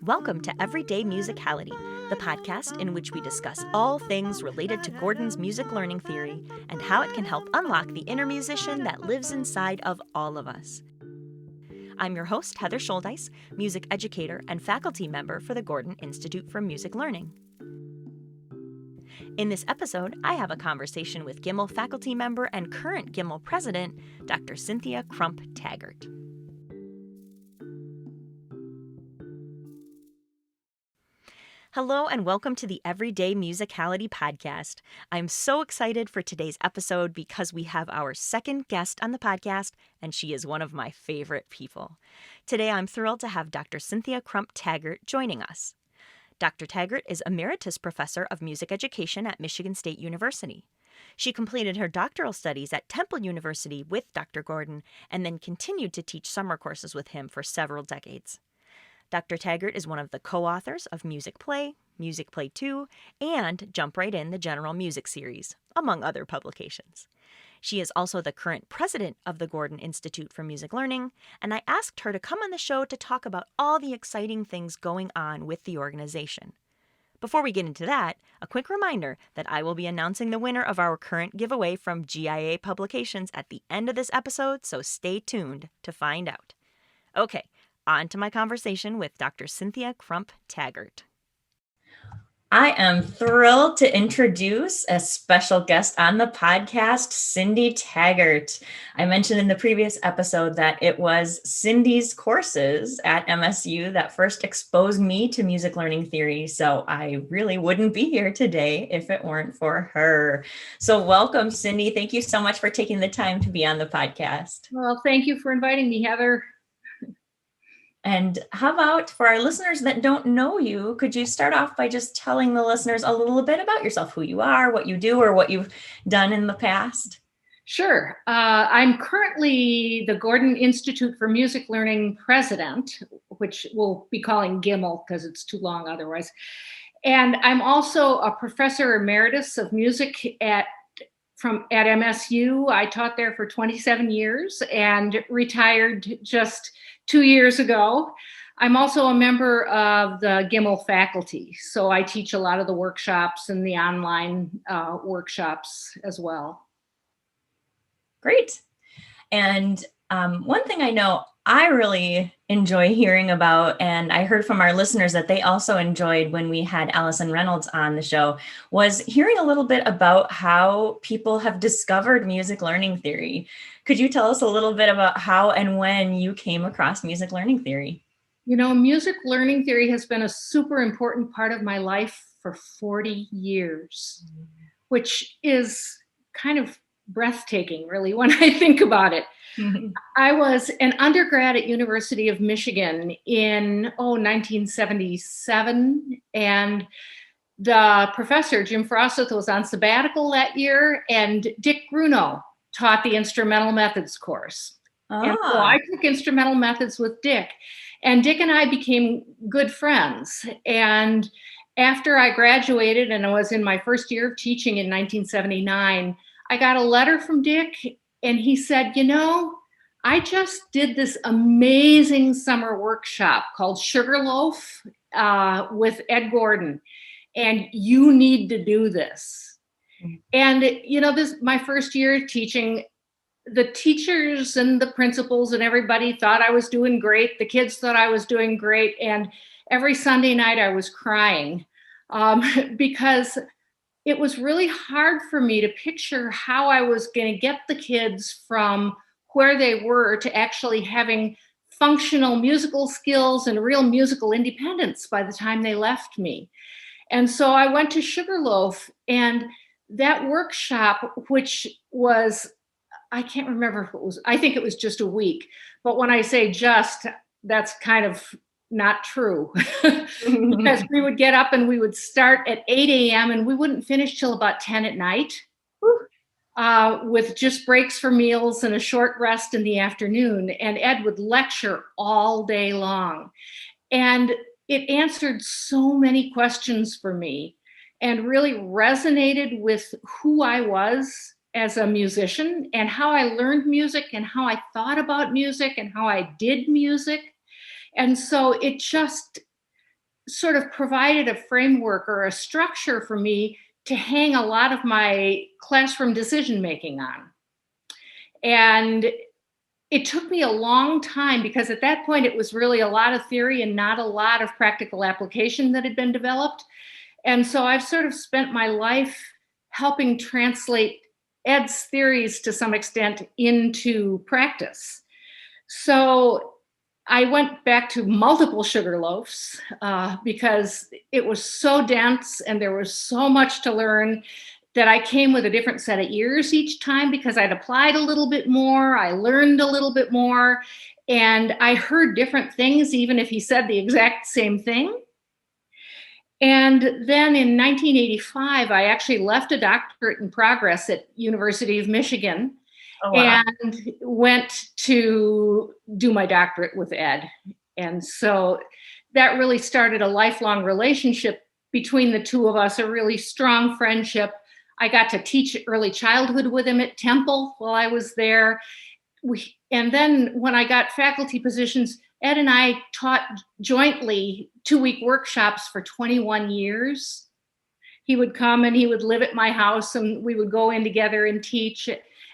Welcome to Everyday Musicality, the podcast in which we discuss all things related to Gordon's music learning theory and how it can help unlock the inner musician that lives inside of all of us. I'm your host, Heather Shouldice, music educator and faculty member for the Gordon Institute for Music Learning. In this episode, I have a conversation with GIML faculty member and current GIML president, Dr. Cynthia Crump Taggart. Hello and welcome to the Everyday Musicality podcast. I'm so excited for today's episode because we have our second guest on the podcast, and she is one of my favorite people. Today, I'm thrilled to have Dr. Cynthia Crump Taggart joining us. Dr. Taggart is Emeritus Professor of Music Education at Michigan State University. She completed her doctoral studies at Temple University with Dr. Gordon and then continued to teach summer courses with him for several decades. Dr. Taggart is one of the co-authors of Music Play, Music Play 2, and Jump Right In, the General Music series, among other publications. She is also the current president of the Gordon Institute for Music Learning, and I asked her to come on the show to talk about all the exciting things going on with the organization. Before we get into that, a quick reminder that I will be announcing the winner of our current giveaway from GIA Publications at the end of this episode, so stay tuned to find out. Okay, on to my conversation with Dr. Cynthia Crump Taggart. I am thrilled to introduce a special guest on the podcast, Cindy Taggart. I mentioned in the previous episode that it was Cindy's courses at MSU that first exposed me to music learning theory, so I really wouldn't be here today if it weren't for her. So welcome, Cindy. Thank you so much for taking the time to be on the podcast. Well, thank you for inviting me, Heather. And how about for our listeners that don't know you, could you start off by just telling the listeners a little bit about yourself, who you are, what you do, or what you've done in the past? Sure. I'm currently the Gordon Institute for Music Learning president, which we'll be calling GIML because it's too long otherwise. And I'm also a professor emeritus of music at MSU. I taught there for 27 years and retired just 2 years ago. I'm also a member of the GIML faculty, so I teach a lot of the workshops and the online workshops as well. Great. And one thing I know I really enjoy hearing about, and I heard from our listeners that they also enjoyed when we had Allison Reynolds on the show, was hearing a little bit about how people have discovered music learning theory. Could you tell us a little bit about how and when you came across music learning theory? You know, music learning theory has been a super important part of my life for 40 years, which is kind of breathtaking, really, when I think about it. I was an undergrad at University of Michigan in 1977, and the professor, Jim Frosseth, was on sabbatical that year, and Dick Bruno taught the instrumental methods course. And so I took instrumental methods with Dick, and Dick and I became good friends. And after I graduated and I was in my first year of teaching in 1979, I got a letter from Dick, and he said, you know, I just did this amazing summer workshop called Sugarloaf with Ed Gordon, and you need to do this. And, you know, this my first year teaching. The teachers and the principals and everybody thought I was doing great. The kids thought I was doing great. And every Sunday night I was crying because it was really hard for me to picture how I was going to get the kids from where they were to actually having functional musical skills and real musical independence by the time they left me. And so I went to Sugarloaf, and that workshop, which was, I can't remember if it was, I think it was just a week. But when I say just, that's kind of not true. Because we would get up and we would start at 8 a.m. and we wouldn't finish till about 10 at night, with just breaks for meals and a short rest in the afternoon. And Ed would lecture all day long. And it answered so many questions for me. and really resonated with who I was as a musician and how I learned music and how I thought about music and how I did music. And so it just sort of provided a framework or a structure for me to hang a lot of my classroom decision making on. And it took me a long time because at that point it was really a lot of theory and not a lot of practical application that had been developed. And so I've sort of spent my life helping translate Ed's theories to some extent into practice. So I went back to multiple sugar loaves because it was so dense and there was so much to learn that I came with a different set of ears each time because I'd applied a little bit more, I learned a little bit more, and I heard different things even if he said the exact same thing. And then in 1985, I actually left a doctorate in progress at University of Michigan. Oh, wow. And went to do my doctorate with Ed. And so that really started a lifelong relationship between the two of us, a really strong friendship. I got to teach early childhood with him at Temple while I was there. And then when I got faculty positions, Ed and I taught jointly 2-week workshops for 21 years. He would come and he would live at my house and we would go in together and teach.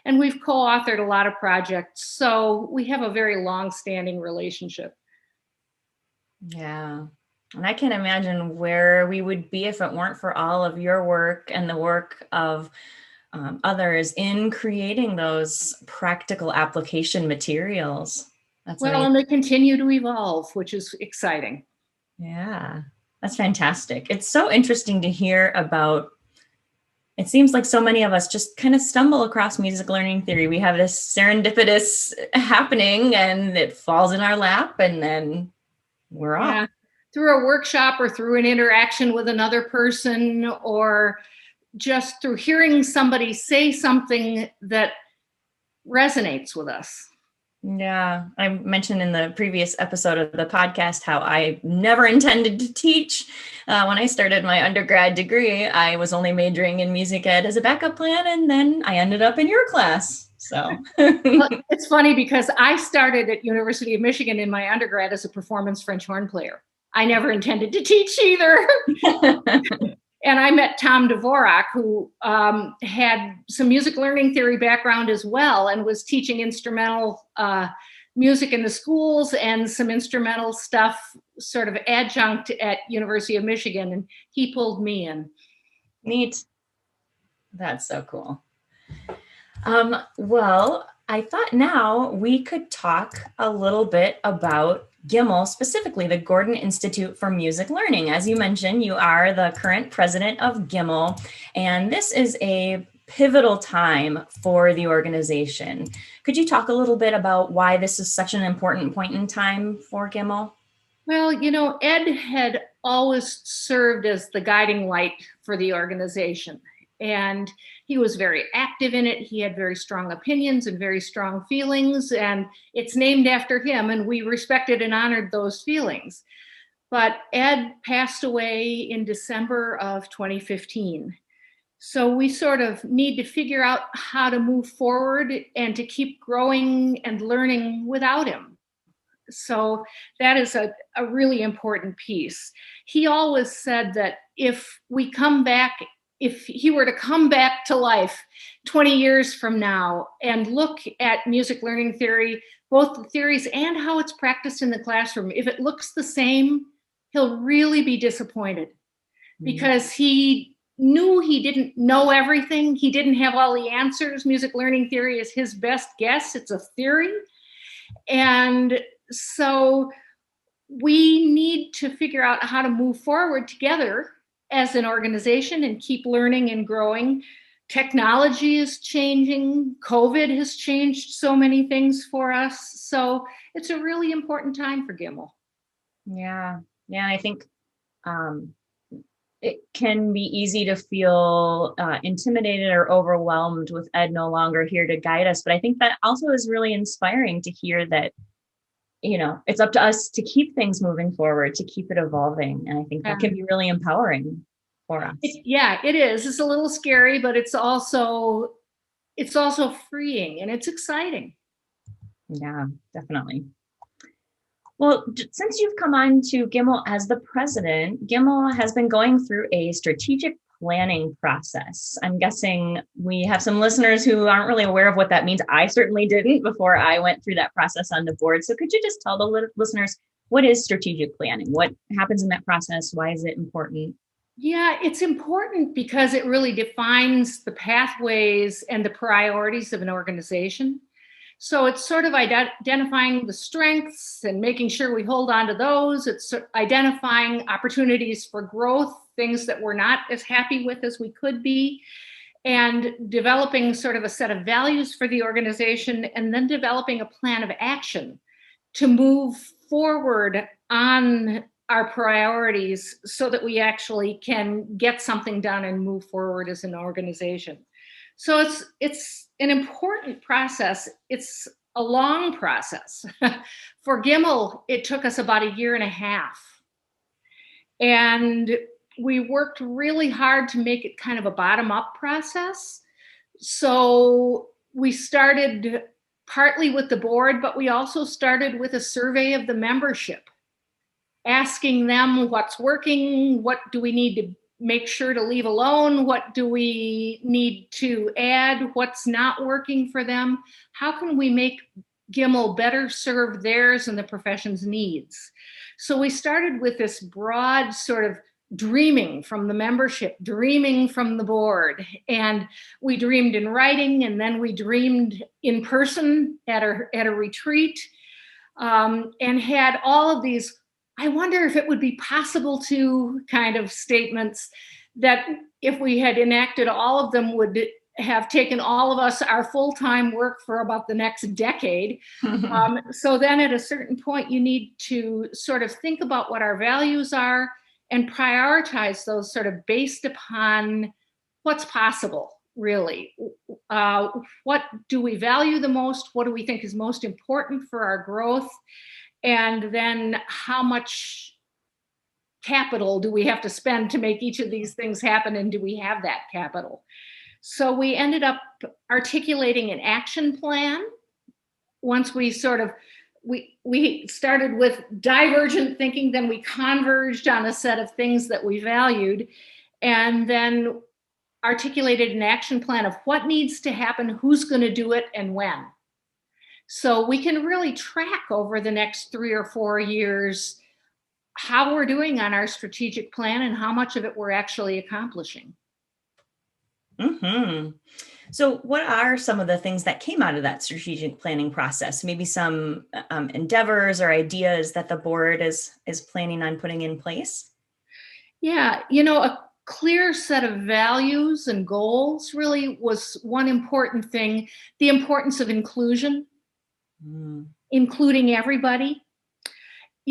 And we've co-authored a lot of projects. So we have a very long-standing relationship. Yeah. And I can imagine where we would be if it weren't for all of your work and the work of others in creating those practical application materials. That's well, amazing. And they continue to evolve, which is exciting. Yeah, that's fantastic. It's so interesting to hear about. It seems like so many of us just kind of stumble across music learning theory. We have this serendipitous happening and it falls in our lap and then we're off. Yeah. Through a workshop or through an interaction with another person or just through hearing somebody say something that resonates with us. Yeah, I mentioned in the previous episode of the podcast how I never intended to teach. When I started my undergrad degree, I was only majoring in music ed as a backup plan, and then I ended up in your class. So well, it's funny because I started at University of Michigan in my undergrad as a performance French horn player. I never intended to teach either. And I met Tom Dvorak, who had some music learning theory background as well and was teaching instrumental music in the schools and some instrumental stuff sort of adjunct at University of Michigan. And he pulled me in. Neat. That's so cool. Well, I thought now we could talk a little bit about GIML, specifically the Gordon Institute for Music Learning. As you mentioned, you are the current president of GIML, and this is a pivotal time for the organization. Could you talk a little bit about why this is such an important point in time for GIML? Well, you know, Ed had always served as the guiding light for the organization, and he was very active in it. He had very strong opinions and very strong feelings, and it's named after him, and we respected and honored those feelings. But Ed passed away in December of 2015. So we sort of need to figure out how to move forward and to keep growing and learning without him. So that is a really important piece. He always said that if he were to come back to life 20 years from now and look at music learning theory, both the theories and how it's practiced in the classroom, if it looks the same, he'll really be disappointed because he knew he didn't know everything. He didn't have all the answers. Music learning theory is his best guess. It's a theory. And so we need to figure out how to move forward together as an organization and keep learning and growing. Technology is changing. COVID has changed so many things for us. So it's a really important time for GIML. Yeah. Yeah. I think it can be easy to feel intimidated or overwhelmed with Ed no longer here to guide us. But I think that also is really inspiring to hear that, you know, it's up to us to keep things moving forward, to keep it evolving. And I think that can be really empowering. for us. It is. It's a little scary, but it's also freeing and it's exciting. Yeah, definitely. Well, since you've come on to GIML as the president, GIML has been going through a strategic planning process. I'm guessing we have some listeners who aren't really aware of what that means. I certainly didn't before I went through that process on the board. So could you just tell the listeners, what is strategic planning? What happens in that process? Why is it important? Yeah, it's important because it really defines the pathways and the priorities of an organization. So it's sort of identifying the strengths and making sure we hold on to those. It's identifying opportunities for growth, things that we're not as happy with as we could be, and developing sort of a set of values for the organization, and then developing a plan of action to move forward on our priorities so that we actually can get something done and move forward as an organization. So it's an important process. It's a long process. For GIML, it took us about 1.5 years. And we worked really hard to make it kind of a bottom-up process. So we started partly with the board, but we also started with a survey of the membership, asking them what's working, what do we need to make sure to leave alone, what do we need to add, what's not working for them, how can we make GIML better serve theirs and the profession's needs. So we started with this broad sort of dreaming from the membership, dreaming from the board, and we dreamed in writing, and then we dreamed in person at a retreat, and had all of these I wonder if it would be possible to kind of statements that if we had enacted all of them would have taken all of us our full-time work for about the next decade. So then at a certain point, you need to sort of think about what our values are and prioritize those sort of based upon what's possible, really. What do we value the most? What do we think is most important for our growth? And then how much capital do we have to spend to make each of these things happen? And do we have that capital? So we ended up articulating an action plan. Once we sort of, we started with divergent thinking, then we converged on a set of things that we valued, and then articulated an action plan of what needs to happen, who's going to do it, and when. So we can really track over the next 3 or 4 years how we're doing on our strategic plan and how much of it we're actually accomplishing. Mm-hmm. So what are some of the things that came out of that strategic planning process? Maybe some endeavors or ideas that the board is planning on putting in place? Yeah, a clear set of values and goals really was one important thing. The importance of inclusion. Including everybody.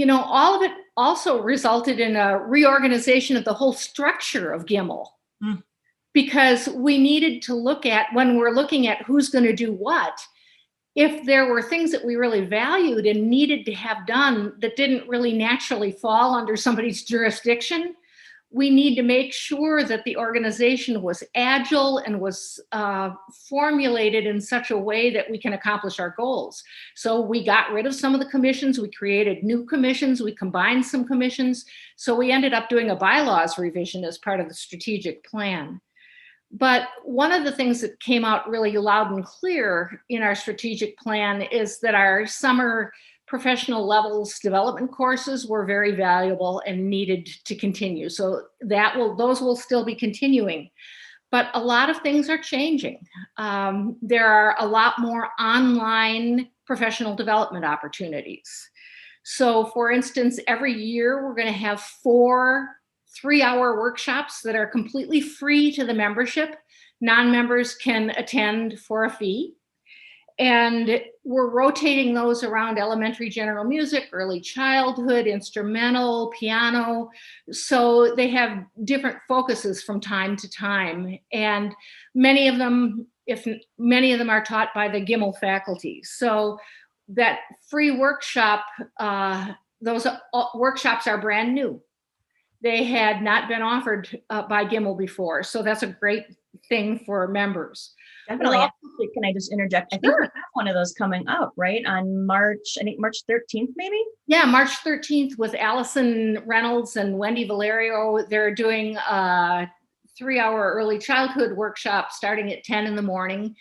All of it also resulted in a reorganization of the whole structure of GIML, because we needed to look at, when we're looking at who's going to do what, if there were things that we really valued and needed to have done that didn't really naturally fall under somebody's jurisdiction, we need to make sure that the organization was agile and was formulated in such a way that we can accomplish our goals. So we got rid of some of the commissions, we created new commissions, we combined some commissions. So we ended up doing a bylaws revision as part of the strategic plan. But one of the things that came out really loud and clear in our strategic plan is that our summer professional levels development courses were very valuable and needed to continue. So those will still be continuing. But a lot of things are changing. There are a lot more online professional development opportunities. So for instance, every year we're going to have 4 3-hour workshops that are completely free to the membership. Non-members can attend for a fee. And we're rotating those around elementary general music, early childhood, instrumental, piano. So they have different focuses from time to time. And many of them are taught by the GIML faculty. So that free workshop, those workshops are brand new. they had not been offered by GIML before. So that's a great thing for members. Definitely. Actually, can I just interject? Sure. I think we have one of those coming up, right? On March 13th, maybe? Yeah, March 13th with Allison Reynolds and Wendy Valerio. They're doing a 3-hour early childhood workshop starting at 10 in the morning.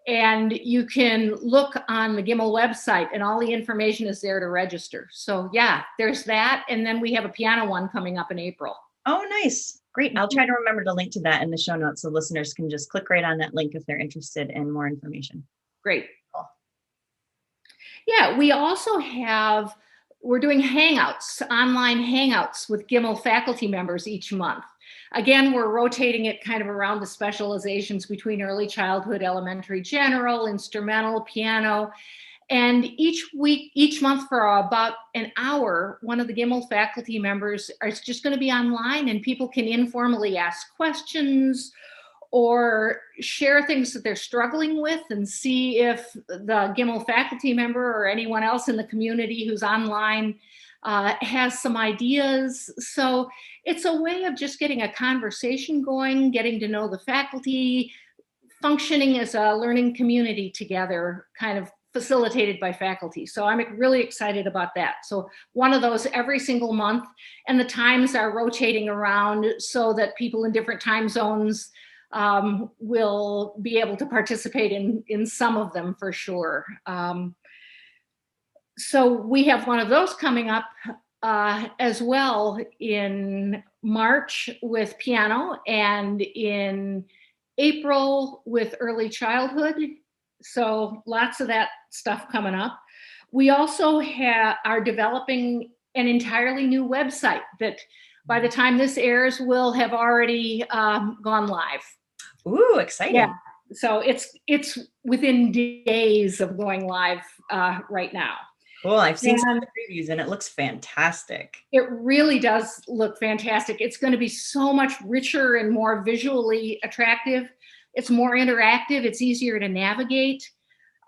And you can look on the GIML website and all the information is there to register. So yeah, there's that. And then we have a piano one coming up in April. Oh, nice. Great. I'll try to remember to link to that in the show notes so listeners can just click right on that link if they're interested in more information. Great. Cool. Yeah, we also we're doing hangouts, online hangouts with GIML faculty members each month. Again, we're rotating it kind of around the specializations between early childhood, elementary general, instrumental, piano. And each month for about an hour, one of the GIML faculty members is just going to be online and people can informally ask questions or share things that they're struggling with and see if the GIML faculty member or anyone else in the community who's online has some ideas. So it's a way of just getting a conversation going, getting to know the faculty, functioning as a learning community together, kind of facilitated by faculty. So I'm really excited about that. So one of those every single month, and the times are rotating around so that people in different time zones will be able to participate in some of them for sure. So we have one of those coming up as well in March with piano and in April with early childhood. So lots of that stuff coming up. We also are developing an entirely new website that by the time this airs will have already gone live. Ooh, exciting. Yeah. So it's within days of going live right now. Cool. I've seen some of the previews and it looks fantastic. It really does look fantastic. It's going to be so much richer and more visually attractive. It's more interactive. It's easier to navigate.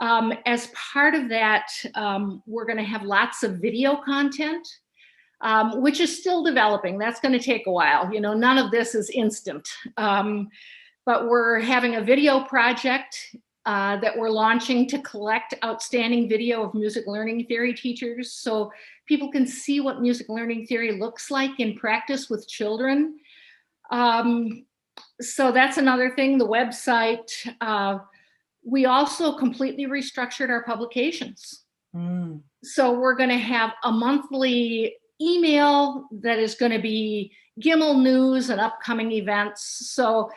As part of that, we're going to have lots of video content, which is still developing. That's going to take a while. You know, none of this is instant. But we're having a video project that we're launching to collect outstanding video of music learning theory teachers so people can see what music learning theory looks like in practice with children. So that's another thing, the website. We also completely restructured our publications. So we're going to have a monthly email that is going to be GIML news and upcoming events. So,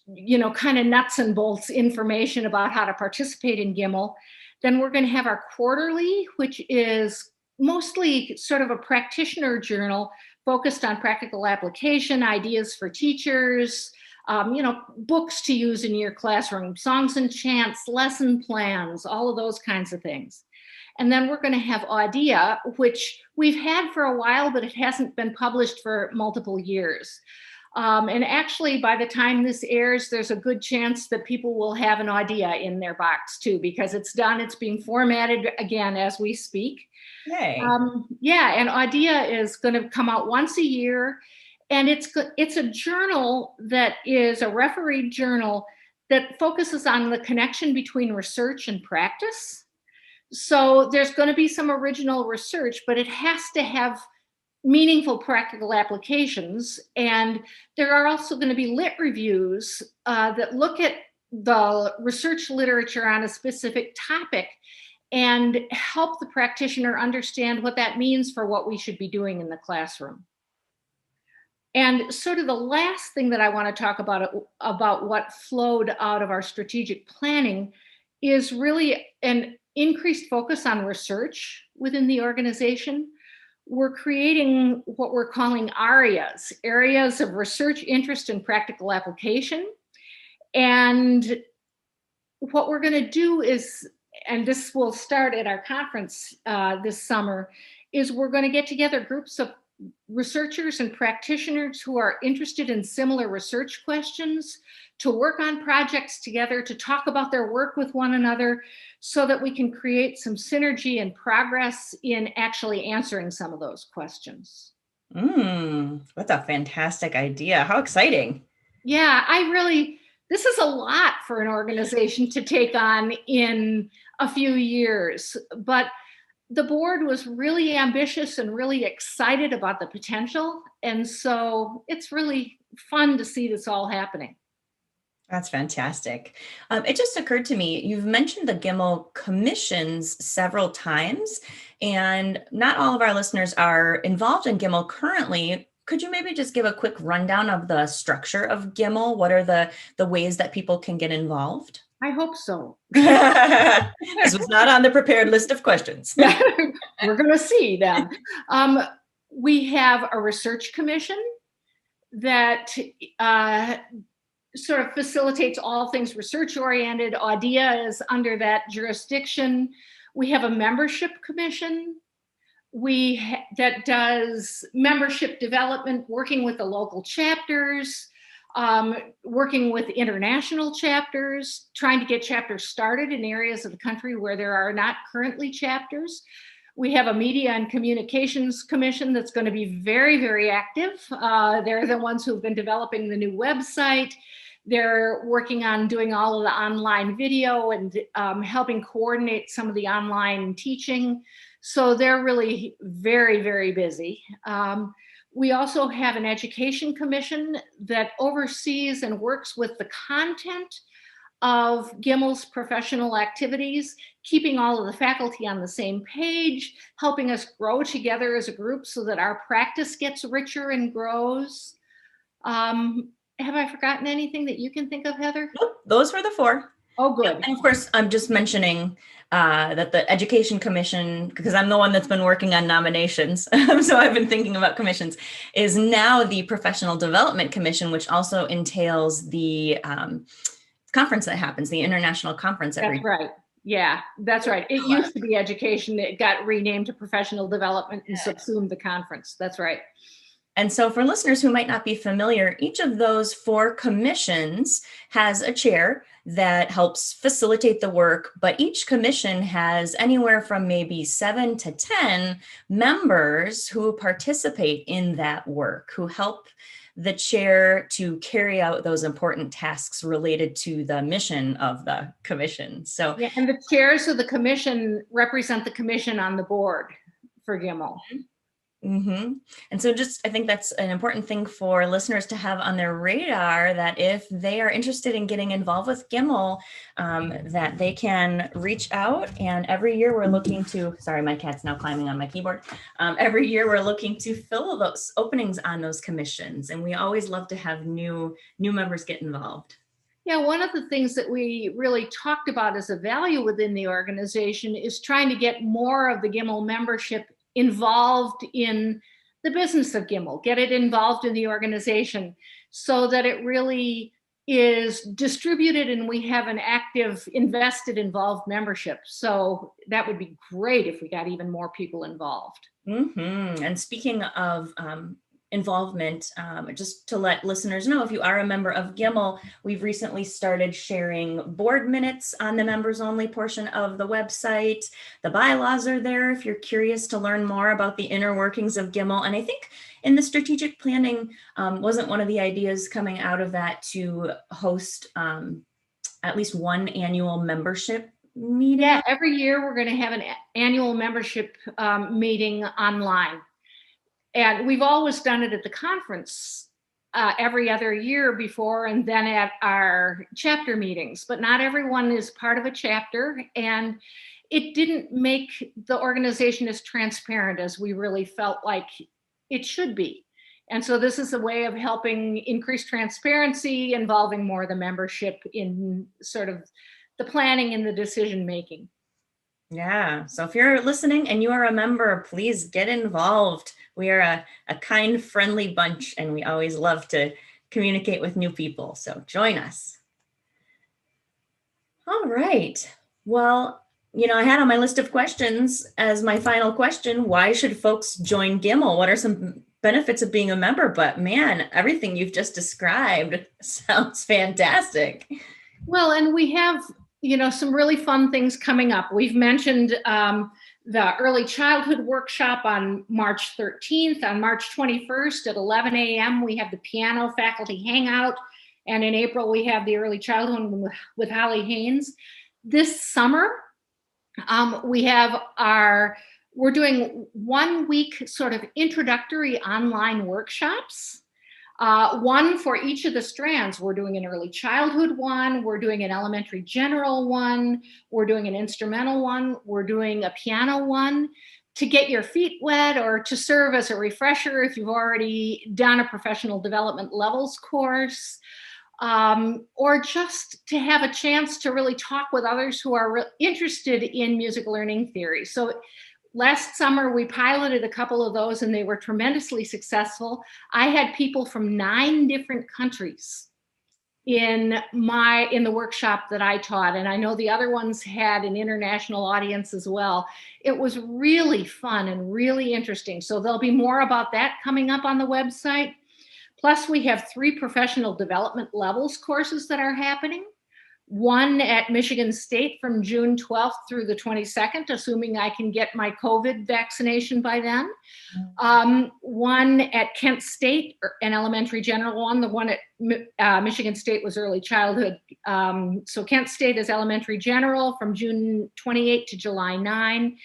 you know, kind of nuts and bolts information about how to participate in GIML. Then we're going to have our quarterly, which is mostly sort of a practitioner journal focused on practical application, ideas for teachers, you know, books to use in your classroom, songs and chants, lesson plans, all of those kinds of things. And then we're going to have Audia, which we've had for a while, but it hasn't been published for multiple years. And actually, by the time this airs, there's a good chance that people will have an Audia in their box too, because it's done. It's being formatted again as we speak. Yay. Yeah, and Audia is going to come out once a year. And it's a journal that is a refereed journal that focuses on the connection between research and practice. So there's going to be some original research, but it has to have meaningful practical applications. And there are also going to be lit reviews that look at the research literature on a specific topic and help the practitioner understand what that means for what we should be doing in the classroom. And sort of the last thing that I want to talk about what flowed out of our strategic planning is really an increased focus on research within the organization. We're creating what we're calling ARIAs, areas of research, interest, and practical application. And what we're going to do is, and this will start at our conference this summer, is we're going to get together groups of researchers and practitioners who are interested in similar research questions to work on projects together, to talk about their work with one another so that we can create some synergy and progress in actually answering some of those questions. That's a fantastic idea. How exciting. Yeah, this is a lot for an organization to take on in a few years, but the board was really ambitious and really excited about the potential. And so it's really fun to see this all happening. That's fantastic. It just occurred to me, you've mentioned the GIML commissions several times, and not all of our listeners are involved in GIML currently. Could you maybe just give a quick rundown of the structure of GIML? What are the ways that people can get involved? I hope so. This was not on the prepared list of questions. We're going to see then. We have a research commission that sort of facilitates all things research-oriented. AUDIA is under that jurisdiction. We have a membership commission that does membership development, working with the local chapters, working with international chapters, trying to get chapters started in areas of the country where there are not currently chapters. We have a media and communications commission that's going to be very, very active. They're the ones who've been developing the new website. They're working on doing all of the online video and helping coordinate some of the online teaching. So they're really very, very busy. We also have an education commission that oversees and works with the content of GIML's professional activities, keeping all of the faculty on the same page, helping us grow together as a group so that our practice gets richer and grows. Have I forgotten anything that you can think of, Heather? Nope, those were the four. Oh, good. And of course, I'm just mentioning that the Education Commission, because I'm the one that's been working on nominations, so I've been thinking about commissions, is now the Professional Development Commission, which also entails the conference that happens, the international conference every year. That's right. Yeah, that's right. It used to be education. It got renamed to professional development and subsumed the conference. That's right. And so for listeners who might not be familiar, each of those four commissions has a chair that helps facilitate the work, but each commission has anywhere from maybe 7 to 10 members who participate in that work, who help the chair to carry out those important tasks related to the mission of the commission. So, yeah, and the chairs of the commission represent the commission on the board for GIML. Mm-hmm. And so I think that's an important thing for listeners to have on their radar, that if they are interested in getting involved with GIML, that they can reach out. And every year we're looking to, sorry, my cat's now climbing on my keyboard. Every year we're looking to fill those openings on those commissions. And we always love to have new members get involved. Yeah, one of the things that we really talked about as a value within the organization is trying to get more of the GIML membership involved in the business of GIML, get it involved in the organization so that it really is distributed and we have an active, invested, involved membership. So that would be great if we got even more people involved. Mm-hmm. And speaking of involvement, just to let listeners know, if you are a member of GIML, we've recently started sharing board minutes on the members only portion of the website. The bylaws are there if you're curious to learn more about the inner workings of GIML. And I think in the strategic planning, wasn't one of the ideas coming out of that to host at least one annual membership meeting? Yeah, every year we're going to have an annual membership meeting online. And we've always done it at the conference every other year before and then at our chapter meetings, but not everyone is part of a chapter. And it didn't make the organization as transparent as we really felt like it should be. And so this is a way of helping increase transparency, involving more of the membership in sort of the planning and the decision making. Yeah. So if you're listening and you are a member, please get involved. We are a kind, friendly bunch, and we always love to communicate with new people. So join us. All right. Well, I had on my list of questions as my final question, why should folks join GIML? What are some benefits of being a member? But man, everything you've just described sounds fantastic. Well, and we have some really fun things coming up. We've mentioned the early childhood workshop on March 13th. On March 21st at 11 a.m., we have the piano faculty hangout. And in April, we have the early childhood with Holly Haynes. This summer, we're doing 1 week sort of introductory online workshops. One for each of the strands. We're doing an early childhood one, we're doing an elementary general one, we're doing an instrumental one, we're doing a piano one, to get your feet wet or to serve as a refresher if you've already done a professional development levels course, or just to have a chance to really talk with others who are interested in music learning theory. So last summer, we piloted a couple of those and they were tremendously successful. I had people from 9 different countries in the workshop that I taught, and I know the other ones had an international audience as well. It was really fun and really interesting. So there'll be more about that coming up on the website. Plus, we have 3 professional development levels courses that are happening. One at Michigan State from June 12th through the 22nd, assuming I can get my COVID vaccination by then. One at Kent State, an elementary general one. The one at Michigan State was early childhood. So Kent State is elementary general from June 28 to July 9.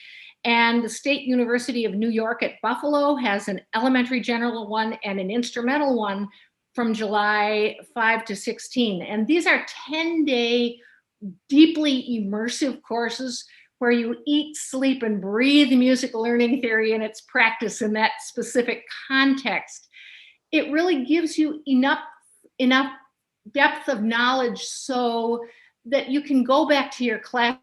And the State University of New York at Buffalo has an elementary general one and an instrumental one from July 5 to 16. And these are 10-day, deeply immersive courses where you eat, sleep, and breathe music learning theory and its practice in that specific context. It really gives you enough depth of knowledge so that you can go back to your classroom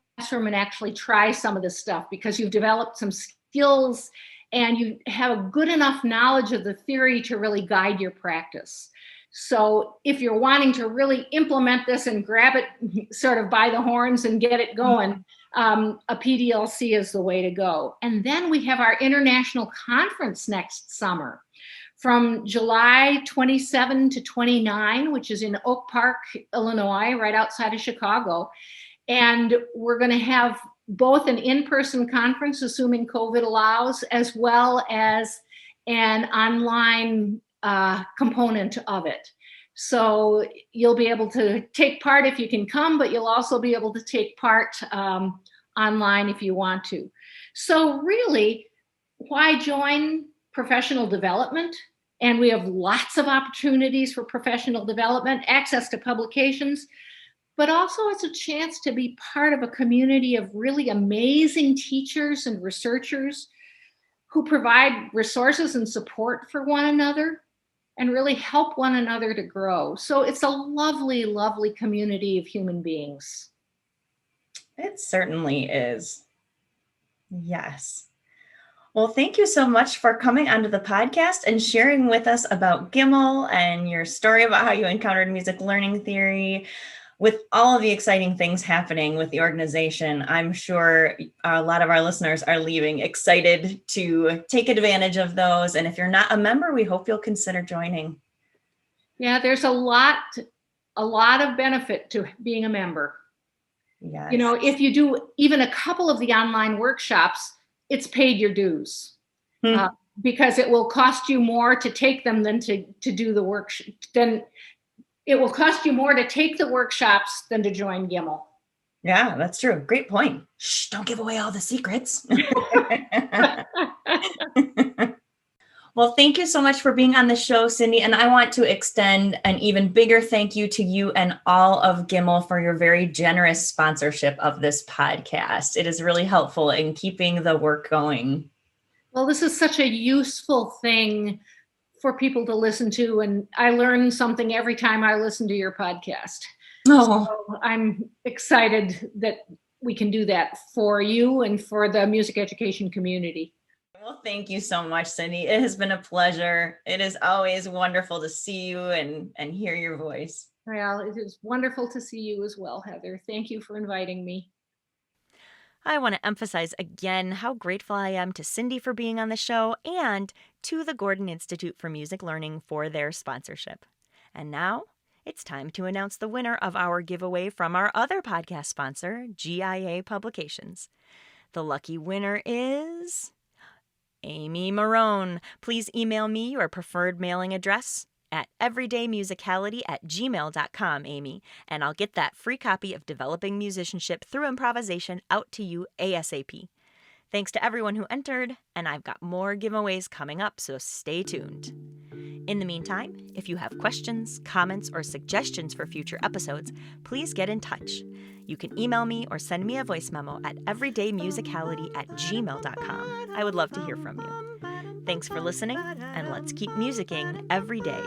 and actually try some of this stuff because you've developed some skills and you have a good enough knowledge of the theory to really guide your practice. So if you're wanting to really implement this and grab it sort of by the horns and get it going, a PDLC is the way to go. And then we have our international conference next summer from July 27 to 29, which is in Oak Park, Illinois, right outside of Chicago. And we're going to have both an in-person conference, assuming COVID allows, as well as an online component of it. So you'll be able to take part if you can come, but you'll also be able to take part online if you want to. So really, why join professional development? And we have lots of opportunities for professional development, access to publications, but also it's a chance to be part of a community of really amazing teachers and researchers who provide resources and support for one another and really help one another to grow. So it's a lovely, lovely community of human beings. It certainly is. Yes. Well, thank you so much for coming onto the podcast and sharing with us about GIML and your story about how you encountered music learning theory. With all of the exciting things happening with the organization, I'm sure a lot of our listeners are leaving excited to take advantage of those. And if you're not a member, we hope you'll consider joining. Yeah, there's a lot of benefit to being a member. Yes. You know, if you do even a couple of the online workshops, it's paid your dues. Because it will cost you more to take them than to do the work. It will cost you more to take the workshops than to join GIML. Yeah, that's true. Great point. Shh, don't give away all the secrets. Well, thank you so much for being on the show, Cindy. And I want to extend an even bigger thank you to you and all of GIML for your very generous sponsorship of this podcast. It is really helpful in keeping the work going. Well, this is such a useful thing for people to listen to. And I learn something every time I listen to your podcast. Oh. So I'm excited that we can do that for you and for the music education community. Well, thank you so much, Cindy. It has been a pleasure. It is always wonderful to see you and hear your voice. Well, it is wonderful to see you as well, Heather. Thank you for inviting me. I want to emphasize again how grateful I am to Cindy for being on the show and to the Gordon Institute for Music Learning for their sponsorship. And now it's time to announce the winner of our giveaway from our other podcast sponsor, GIA Publications. The lucky winner is Amy Marone. Please email me your preferred mailing address at everydaymusicality@gmail.com, Amy, and I'll get that free copy of Developing Musicianship Through Improvisation out to you ASAP. Thanks to everyone who entered, and I've got more giveaways coming up, so stay tuned. In the meantime, if you have questions, comments, or suggestions for future episodes, please get in touch. You can email me or send me a voice memo at everydaymusicality@gmail.com. I would love to hear from you. Thanks for listening, and let's keep musicking every day.